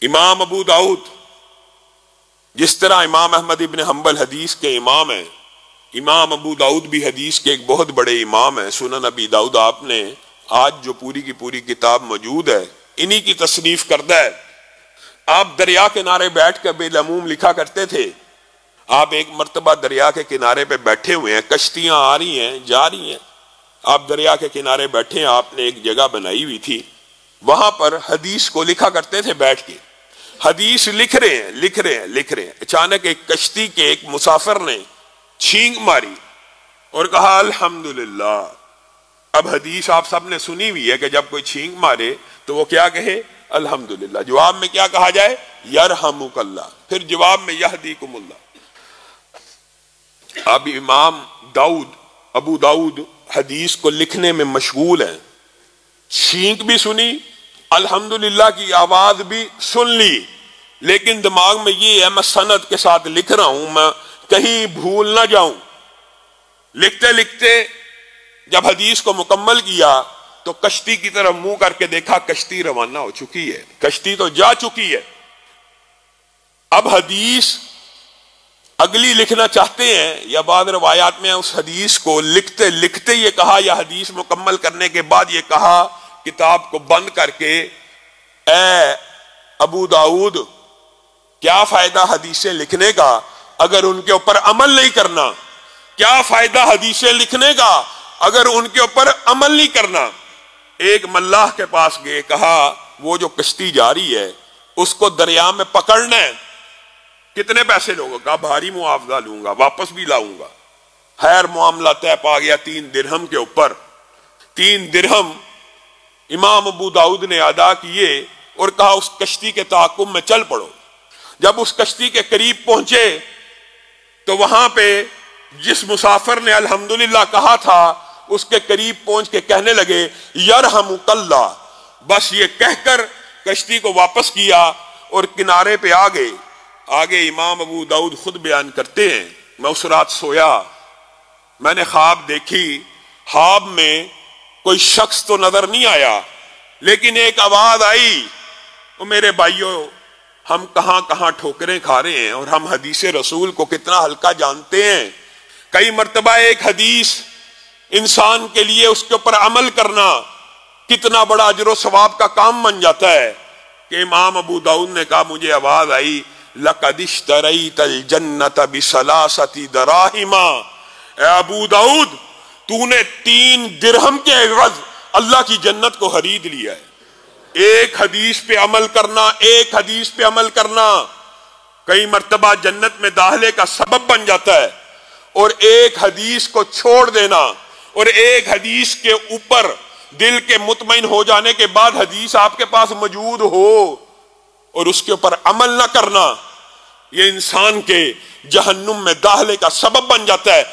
امام ابو داؤد جس طرح امام احمد ابن حنبل حدیث کے امام ہیں، امام ابو داؤد بھی حدیث کے ایک بہت بڑے امام ہیں۔ سنن ابی داؤد آپ نے آج جو پوری کی پوری کتاب موجود ہے انہی کی تصنیف کردہ ہے۔ آپ دریا کنارے بیٹھ کر بالعموم لکھا کرتے تھے۔ آپ ایک مرتبہ دریا کے کنارے پہ بیٹھے ہوئے ہیں، کشتیاں آ رہی ہیں جا رہی ہیں، آپ دریا کے کنارے بیٹھے ہیں، آپ نے ایک جگہ بنائی ہوئی تھی، وہاں پر حدیث کو لکھا کرتے تھے بیٹھ کے۔ حدیث لکھ رہے ہیں، اچانک ایک کشتی کے ایک مسافر نے چھینک ماری اور کہا الحمدللہ۔ اب حدیث آپ سب نے سنی ہوئی ہے کہ جب کوئی چھینک مارے تو وہ کیا کہے؟ الحمدللہ۔ جواب میں کیا کہا جائے؟ یرحمک اللہ، پھر جواب میں یہدیکم اللہ۔ اب امام ابو داؤد حدیث کو لکھنے میں مشغول ہیں، چھینک بھی سنی، الحمدللہ کی آواز بھی سن لی، لیکن دماغ میں یہ ہے میں سند کے ساتھ لکھ رہا ہوں، میں کہیں بھول نہ جاؤں۔ لکھتے لکھتے جب حدیث کو مکمل کیا تو کشتی کی طرف منہ کر کے دیکھا، کشتی روانہ ہو چکی ہے، کشتی تو جا چکی ہے۔ اب حدیث اگلی لکھنا چاہتے ہیں، یا بعض روایات میں اس حدیث کو لکھتے لکھتے یہ کہا، یا حدیث مکمل کرنے کے بعد یہ کہا کتاب کو بند کر کے، اے ابو داؤد کیا فائدہ حدیثیں لکھنے کا اگر ان کے اوپر عمل نہیں کرنا؟ کیا فائدہ حدیثیں لکھنے کا اگر ان کے اوپر عمل نہیں کرنا؟ ایک ملاح کے پاس گئے، کہا وہ جو کشتی جا رہی ہے اس کو دریا میں پکڑنا ہے، کتنے پیسے لوگے؟ کہا بھاری معاوضہ لوں گا، واپس بھی لاؤں گا۔ خیر معاملہ طے پا گیا 3 درہم کے اوپر۔ 3 درہم امام ابو داؤد نے ادا کیے اور کہا اس کشتی کے تعاقب میں چل پڑو۔ جب اس کشتی کے قریب پہنچے تو وہاں پہ جس مسافر نے الحمدللہ کہا تھا اس کے قریب پہنچ کے کہنے لگے یرحمک اللہ، بس یہ کہہ کر کشتی کو واپس کیا اور کنارے پہ آگے امام ابو داؤد خود بیان کرتے ہیں، میں اس رات سویا، میں نے خواب دیکھی، خواب میں کوئی شخص تو نظر نہیں آیا لیکن ایک آواز آئی، او میرے بھائیوں ہم کہاں کہاں ٹھوکریں کھا رہے ہیں اور ہم حدیث رسول کو کتنا ہلکا جانتے ہیں۔ کئی مرتبہ ایک حدیث انسان کے لیے اس کے اوپر عمل کرنا کتنا بڑا اجر و ثواب کا کام بن جاتا ہے کہ امام ابو داؤد نے کہا مجھے آواز آئی لَقَدِ اشْتَرَيْتَ الْجَنَّةَ بِثَلَاثَةِ دَرَاهِمَا، اے ابو داؤد تو نے 3 درہم کے عوض اللہ کی جنت کو خرید لیا ہے۔ ایک حدیث پہ عمل کرنا، ایک حدیث پہ عمل کرنا کئی مرتبہ جنت میں داخلے کا سبب بن جاتا ہے، اور ایک حدیث کو چھوڑ دینا اور ایک حدیث کے اوپر دل کے مطمئن ہو جانے کے بعد حدیث آپ کے پاس موجود ہو اور اس کے اوپر عمل نہ کرنا، یہ انسان کے جہنم میں داخلے کا سبب بن جاتا ہے۔